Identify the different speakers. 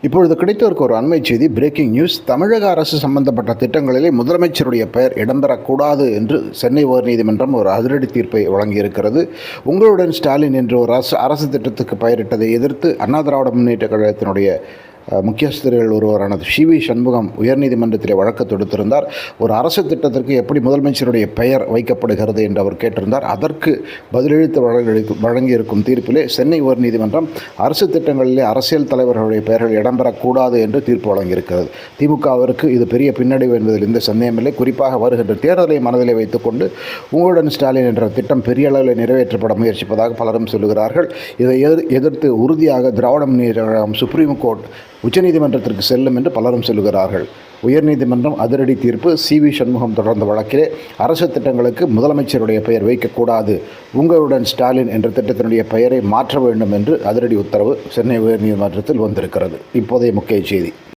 Speaker 1: இப்பொழுது கிடைத்ததற்கு ஒரு அண்மை செய்தி. Breaking news. தமிழக அரசு சம்பந்தப்பட்ட திட்டங்களிலே முதலமைச்சருடைய பெயர் இடம்பெறக்கூடாது என்று சென்னை உயர்நீதிமன்றம் ஒரு அதிரடி தீர்ப்பை வழங்கியிருக்கிறது. உங்களுடன் ஸ்டாலின் என்ற ஒரு அரசு திட்டத்துக்கு பெயரிட்டதை எதிர்த்து அண்ணா திராவிட முன்னேற்ற கழகத்தினுடைய முக்கியஸ்தர்கள் ஒருவரான சி.வி. சண்முகம் உயர்நீதிமன்றத்தில் வழக்கு தொடுத்திருந்தார். ஒரு அரசு திட்டத்திற்கு எப்படி முதலமைச்சருடைய பெயர் வைக்கப்படுகிறது என்று அவர் கேட்டிருந்தார். அதற்கு பதிலளித்து வழங்கியிருக்கும் தீர்ப்பிலே சென்னை உயர்நீதிமன்றம் அரசு திட்டங்களிலே அரசியல் தலைவர்களுடைய பெயர்கள் இடம்பெறக்கூடாது என்று தீர்ப்பு வழங்கியிருக்கிறது. திமுகவிற்கு இது பெரிய பின்னடைவு என்பதில் எந்த சந்தேகமில்லை. குறிப்பாக வருகின்ற தேர்தலை மனதிலே வைத்துக்கொண்டு உங்களுடன் ஸ்டாலின் என்ற திட்டம் பெரிய அளவில் நிறைவேற்றப்பட முயற்சிப்பதாக பலரும் சொல்லுகிறார்கள். இதை எதிர்த்து உறுதியாக திராவிட முன்னேற்ற கழகம் சுப்ரீம் கோர்ட் உச்சநீதிமன்றத்திற்கு செல்லும் என்று பலரும் சொல்லுகிறார்கள். உயர்நீதிமன்றம் அதிரடி தீர்ப்பு. சி.வி. சண்முகம் தொடர்ந்த வழக்கிலே அரசு திட்டங்களுக்கு முதலமைச்சருடைய பெயர் வைக்கக்கூடாது, உங்களுடன் ஸ்டாலின் என்ற திட்டத்தினுடைய பெயரை மாற்ற வேண்டும் என்று அதிரடி உத்தரவு சென்னை உயர்நீதிமன்றத்தில் வந்திருக்கிறது. இப்போதைய முக்கிய செய்தி.